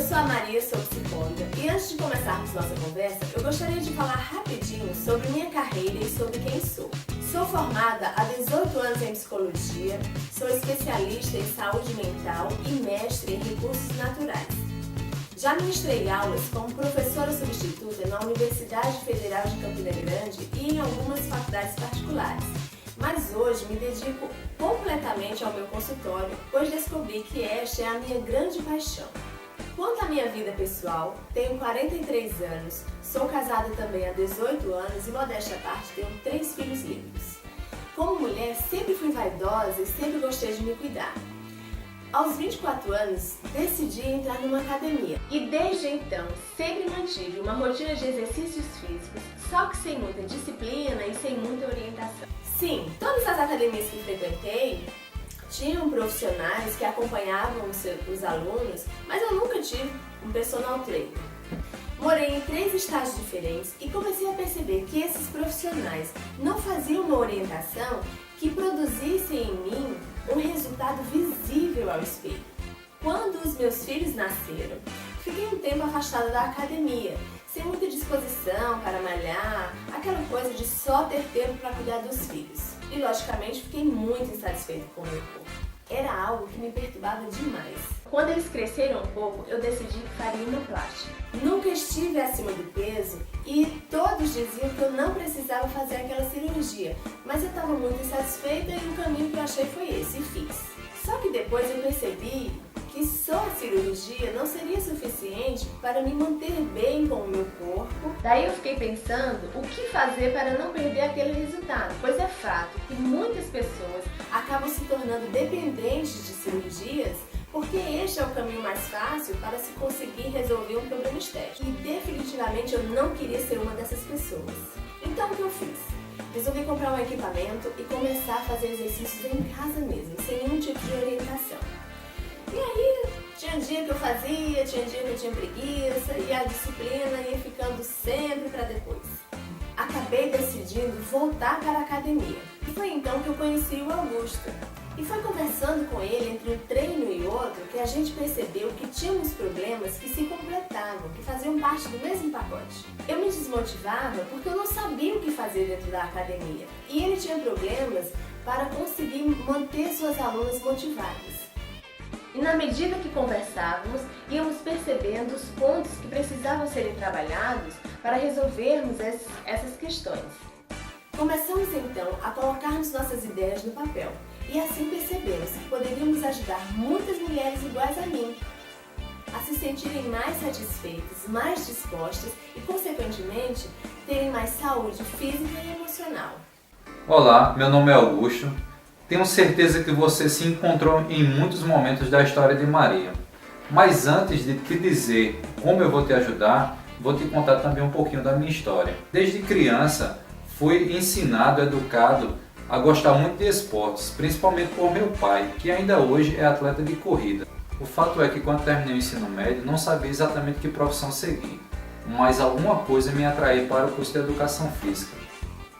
sou a Maria, sou psicóloga, e antes de começarmos nossa conversa, eu gostaria de falar rapidinho sobre minha carreira e sobre quem sou. Sou formada há 18 anos em psicologia, sou especialista em saúde mental e mestre em recursos naturais. Já ministrei aulas como professora substituta na Universidade Federal de Campina Grande e em algumas faculdades particulares. Mas hoje me dedico completamente ao meu consultório, pois descobri que esta é a minha grande paixão. Quanto à minha vida pessoal, tenho 43 anos, sou casada também há 18 anos e, modéstia à parte, tenho 3 filhos lindos. Como mulher, sempre fui vaidosa e sempre gostei de me cuidar. Aos 24 anos, decidi entrar numa academia e desde então sempre mantive uma rotina de exercícios físicos, só que sem muita disciplina e sem muita orientação. Sim, todas as academias que frequentei tinham profissionais que acompanhavam os alunos, mas eu nunca tive um personal trainer. Morei em 3 estados diferentes e comecei a perceber que esses profissionais não faziam uma orientação que produzisse em mim um resultado visível ao espelho. Quando os meus filhos nasceram, fiquei um tempo afastada da academia, sem muita disposição para malhar, aquela coisa de só ter tempo para cuidar dos filhos. E logicamente fiquei muito insatisfeita com o meu corpo. Era algo que me perturbava demais. Quando eles cresceram um pouco, eu decidi que faria uma plástica. Nunca estive acima do peso e todos diziam que eu não precisava fazer aquela cirurgia, mas eu estava muito insatisfeita e o caminho que eu achei foi esse e fiz. Só que depois eu percebi que só a cirurgia não seria suficiente para me manter bem com o meu corpo. Daí eu fiquei pensando o que fazer para não perder aquele resultado, pois é fato que muitas pessoas acabam se tornando dependentes de cirurgias porque este é o caminho mais fácil para se conseguir resolver um problema estético. E definitivamente eu não queria ser uma dessas pessoas. Então o que eu fiz? Resolvi comprar um equipamento e começar a fazer exercícios em casa mesmo, sem nenhum tipo de orientação. E aí, tinha dia que eu fazia, tinha dia que eu tinha preguiça e a disciplina ia ficando sempre para depois. Acabei decidindo voltar para a academia. E foi então que eu conheci o Augusto. E foi conversando com ele entre um treino e outro que a gente percebeu que tínhamos problemas que se completavam, que faziam parte do mesmo pacote. Eu me desmotivava porque eu não sabia o que fazer dentro da academia. E ele tinha problemas para conseguir manter suas alunas motivadas. E na medida que conversávamos, íamos percebendo os pontos que precisavam serem trabalhados para resolvermos essas questões. Começamos então a colocarmos nossas ideias no papel e assim percebemos que poderíamos ajudar muitas mulheres iguais a mim a se sentirem mais satisfeitas, mais dispostas e, consequentemente, terem mais saúde física e emocional. Olá, meu nome é Augusto. Tenho certeza que você se encontrou em muitos momentos da história de Maria. Mas antes de te dizer como eu vou te ajudar, vou te contar também um pouquinho da minha história. Desde criança, fui ensinado, educado a gostar muito de esportes, principalmente por meu pai, que ainda hoje é atleta de corrida. O fato é que quando terminei o ensino médio, não sabia exatamente que profissão seguir, mas alguma coisa me atraiu para o curso de Educação Física.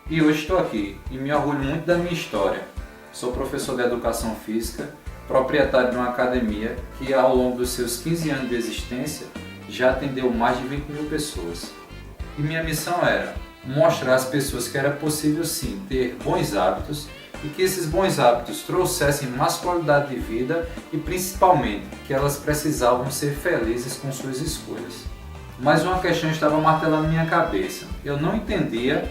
E hoje estou aqui e me orgulho muito da minha história. Sou professor de Educação Física, proprietário de uma academia que ao longo dos seus 15 anos de existência já atendeu mais de 20 mil pessoas. E minha missão era mostrar às pessoas que era possível sim ter bons hábitos e que esses bons hábitos trouxessem mais qualidade de vida e principalmente que elas precisavam ser felizes com suas escolhas. Mas uma questão estava martelando minha cabeça. Eu não entendia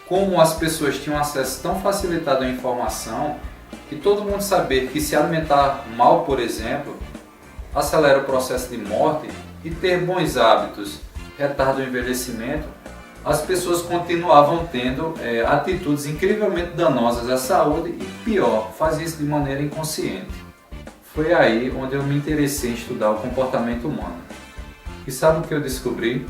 como as pessoas tinham acesso tão facilitado à informação que todo mundo sabia que se alimentar mal, por exemplo, acelera o processo de morte e ter bons hábitos retarda o envelhecimento, as pessoas continuavam tendo atitudes incrivelmente danosas à saúde e, pior, fazia isso de maneira inconsciente. Foi aí onde eu me interessei em estudar o comportamento humano. E sabe o que eu descobri?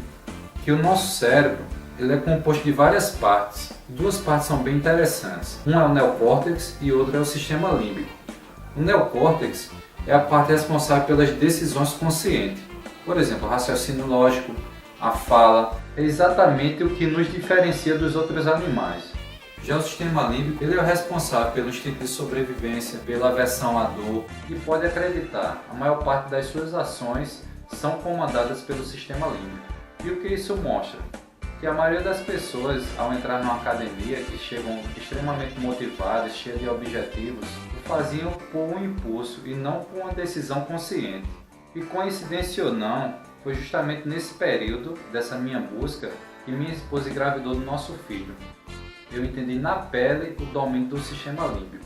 Que o nosso cérebro ele é composto de várias partes. 2 partes são bem interessantes. Um é o neocórtex e outro é o sistema límbico. O neocórtex é a parte responsável pelas decisões conscientes. Por exemplo, o raciocínio lógico, a fala, é exatamente o que nos diferencia dos outros animais. Já o sistema límbico ele é o responsável pelo instinto de sobrevivência, pela aversão à dor e pode acreditar, a maior parte das suas ações são comandadas pelo sistema límbico. E o que isso mostra? Que a maioria das pessoas, ao entrar numa academia, que chegam extremamente motivadas, cheias de objetivos, o faziam por um impulso e não por uma decisão consciente. E coincidência ou não, foi justamente nesse período dessa minha busca que minha esposa engravidou do nosso filho. Eu entendi na pele o domínio do sistema límbico.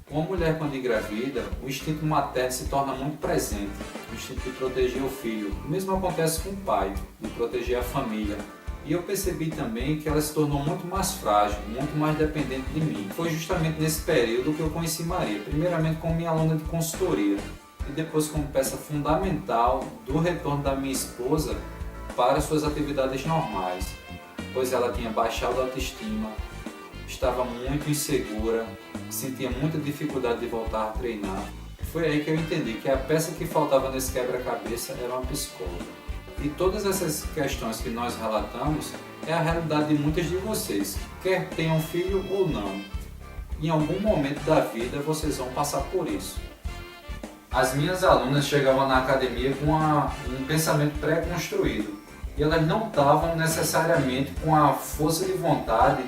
Uma mulher quando engravida, o instinto materno se torna muito presente, o instinto de proteger o filho. O mesmo acontece com o pai, de proteger a família. E eu percebi também que ela se tornou muito mais frágil, muito mais dependente de mim. Foi justamente nesse período que eu conheci Maria, primeiramente como minha aluna de consultoria e depois como peça fundamental do retorno da minha esposa para suas atividades normais, pois ela tinha baixado a autoestima, estava muito insegura, sentia muita dificuldade de voltar a treinar. Foi aí que eu entendi que a peça que faltava nesse quebra-cabeça era uma psicóloga. E todas essas questões que nós relatamos é a realidade de muitas de vocês, quer tenham filho ou não. Em algum momento da vida vocês vão passar por isso. As minhas alunas chegavam na academia com um pensamento pré-construído e elas não estavam necessariamente com a força de vontade,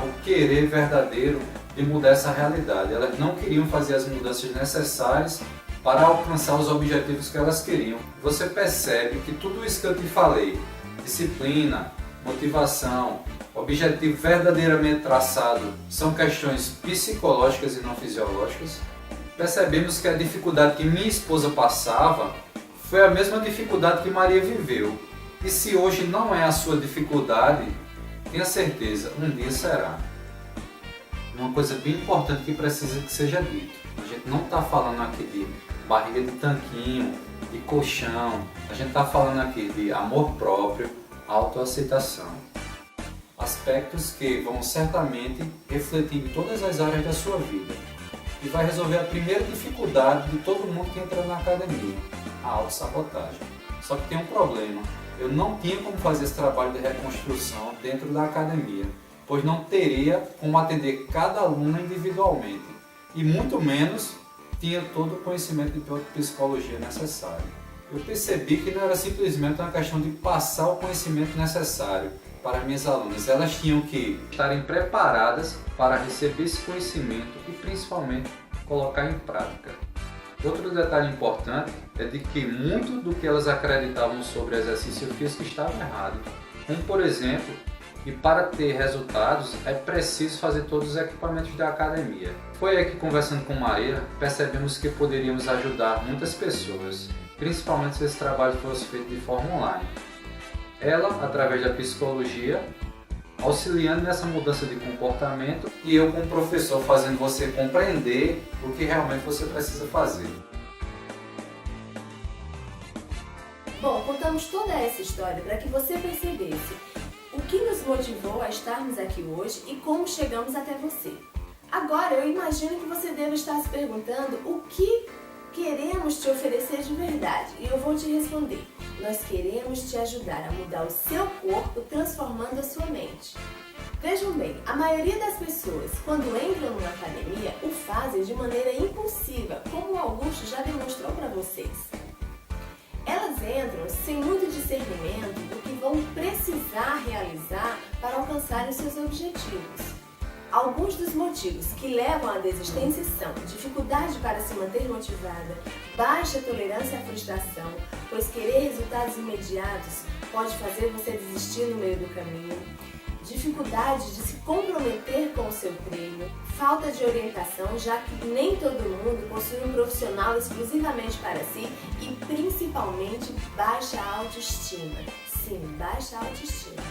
o querer verdadeiro de mudar essa realidade. Elas não queriam fazer as mudanças necessárias para alcançar os objetivos que elas queriam. Você percebe que tudo isso que eu te falei, disciplina, motivação, objetivo verdadeiramente traçado, são questões psicológicas e não fisiológicas. Percebemos que a dificuldade que minha esposa passava foi a mesma dificuldade que Maria viveu. E se hoje não é a sua dificuldade, tenha certeza, um dia será. Uma coisa bem importante que precisa que seja dito. A gente não está falando aqui de barriga de tanquinho, de colchão. A gente está falando aqui de amor próprio, autoaceitação. Aspectos que vão certamente refletir em todas as áreas da sua vida. E vai resolver a primeira dificuldade de todo mundo que entra na academia, a autossabotagem. Só que tem um problema. Eu não tinha como fazer esse trabalho de reconstrução dentro da academia, pois não teria como atender cada aluna individualmente. E muito menos tinha todo o conhecimento de psicologia necessário. Eu percebi que não era simplesmente uma questão de passar o conhecimento necessário para minhas alunas. Elas tinham que estarem preparadas para receber esse conhecimento e principalmente colocar em prática. Outro detalhe importante é de que muito do que elas acreditavam sobre exercício físico estava errado. Como por exemplo, que para ter resultados é preciso fazer todos os equipamentos da academia. Foi aí que, conversando com Maria, percebemos que poderíamos ajudar muitas pessoas, principalmente se esse trabalho fosse feito de forma online. Ela, através da psicologia, auxiliando nessa mudança de comportamento e eu como professor fazendo você compreender o que realmente você precisa fazer. Bom, contamos toda essa história para que você percebesse o que nos motivou a estarmos aqui hoje e como chegamos até você. Agora, eu imagino que você deve estar se perguntando o que queremos te oferecer de verdade e eu vou te responder. Nós queremos te ajudar a mudar o seu corpo transformando a sua mente. Vejam bem, a maioria das pessoas, quando entram numa academia, o fazem de maneira impulsiva, como o Augusto já demonstrou para vocês. Elas entram sem muito discernimento do que vão precisar realizar para alcançar os seus objetivos. Alguns dos motivos que levam à desistência são dificuldade para se manter motivada, baixa tolerância à frustração, pois querer resultados imediatos pode fazer você desistir no meio do caminho, dificuldade de se comprometer com o seu treino, falta de orientação, já que nem todo mundo possui um profissional exclusivamente para si e principalmente baixa autoestima. Sim, baixa autoestima.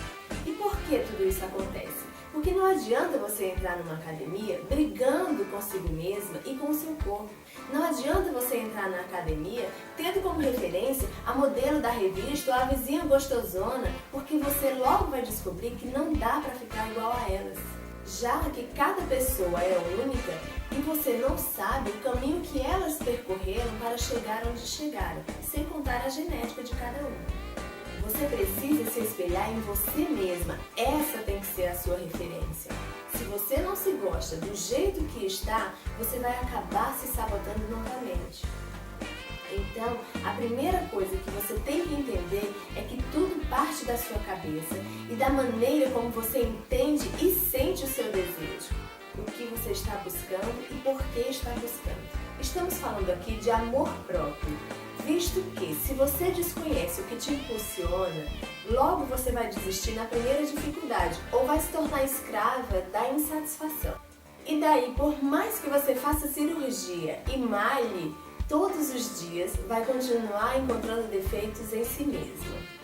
E por que tudo isso acontece? Porque não adianta você entrar numa academia brigando consigo mesma e com o seu corpo. Não adianta você entrar na academia tendo como referência a modelo da revista ou a vizinha gostosona, porque você logo vai descobrir que não dá para ficar igual a elas. Já que cada pessoa é única e você não sabe o caminho que elas percorreram para chegar onde chegaram, sem contar a genética de cada um. Você precisa se espelhar em você mesma, essa tem que ser a sua referência. Se você não se gosta do jeito que está, você vai acabar se sabotando novamente. Então, a primeira coisa que você tem que entender é que tudo parte da sua cabeça e da maneira como você entende e sente o seu desejo, o que você está buscando e por que está buscando. Estamos falando aqui de amor próprio, visto que se você desconhece o que te impulsiona, logo você vai desistir na primeira dificuldade ou vai se tornar escrava da insatisfação. E daí, por mais que você faça cirurgia e malhe todos os dias, vai continuar encontrando defeitos em si mesmo.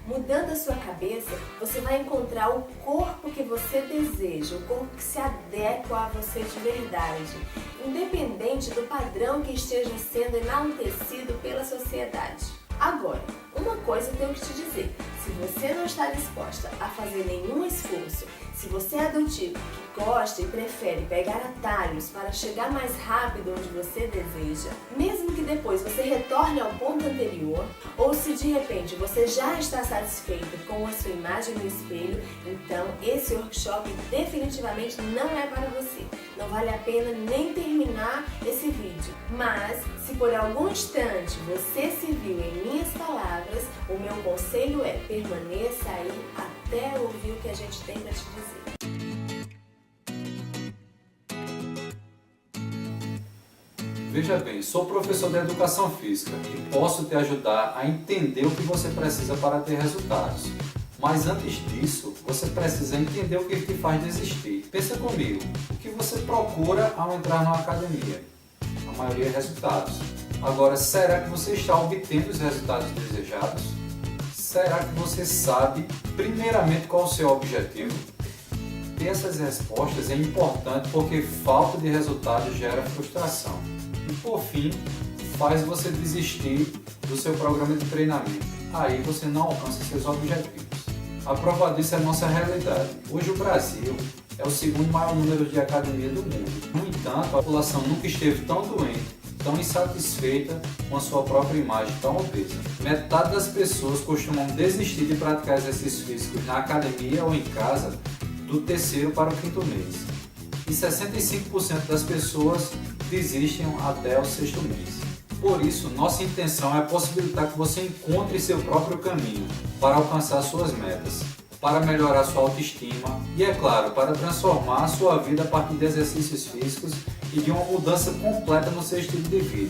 Mudando a sua cabeça, você vai encontrar o corpo que você deseja, o corpo que se adequa a você de verdade, independente do padrão que esteja sendo enaltecido pela sociedade. Agora, uma coisa eu tenho que te dizer, se você não está disposta a fazer nenhum esforço, se você é do tipo que gosta e prefere pegar atalhos para chegar mais rápido onde você deseja, mesmo que depois você retorne ao ponto anterior, ou se de repente você já está satisfeito com a sua imagem no espelho, então esse workshop definitivamente não é para você. Não vale a pena nem terminar esse vídeo. Mas, se por algum instante você se viu em minhas palavras, o meu conselho é permaneça aí até ouvir o que a gente tem para te dizer. Veja bem, sou professor de Educação Física e posso te ajudar a entender o que você precisa para ter resultados. Mas antes disso, você precisa entender o que te faz desistir. Pensa comigo, o que você procura ao entrar na academia? A maioria é resultados. Agora, será que você está obtendo os resultados desejados? Será que você sabe, primeiramente, qual é o seu objetivo? Ter essas respostas é importante porque falta de resultados gera frustração. E, por fim, faz você desistir do seu programa de treinamento. Aí você não alcança seus objetivos. A prova disso é a nossa realidade. Hoje o Brasil é o segundo maior número de academia do mundo. No entanto, a população nunca esteve tão doente, tão insatisfeita com a sua própria imagem tão obesa. Metade das pessoas costumam desistir de praticar exercícios físicos na academia ou em casa do terceiro para o quinto mês. E 65% das pessoas desistem até o sexto mês. Por isso, nossa intenção é possibilitar que você encontre seu próprio caminho para alcançar suas metas, para melhorar sua autoestima e, é claro, para transformar a sua vida a partir de exercícios físicos e de uma mudança completa no seu estilo de vida.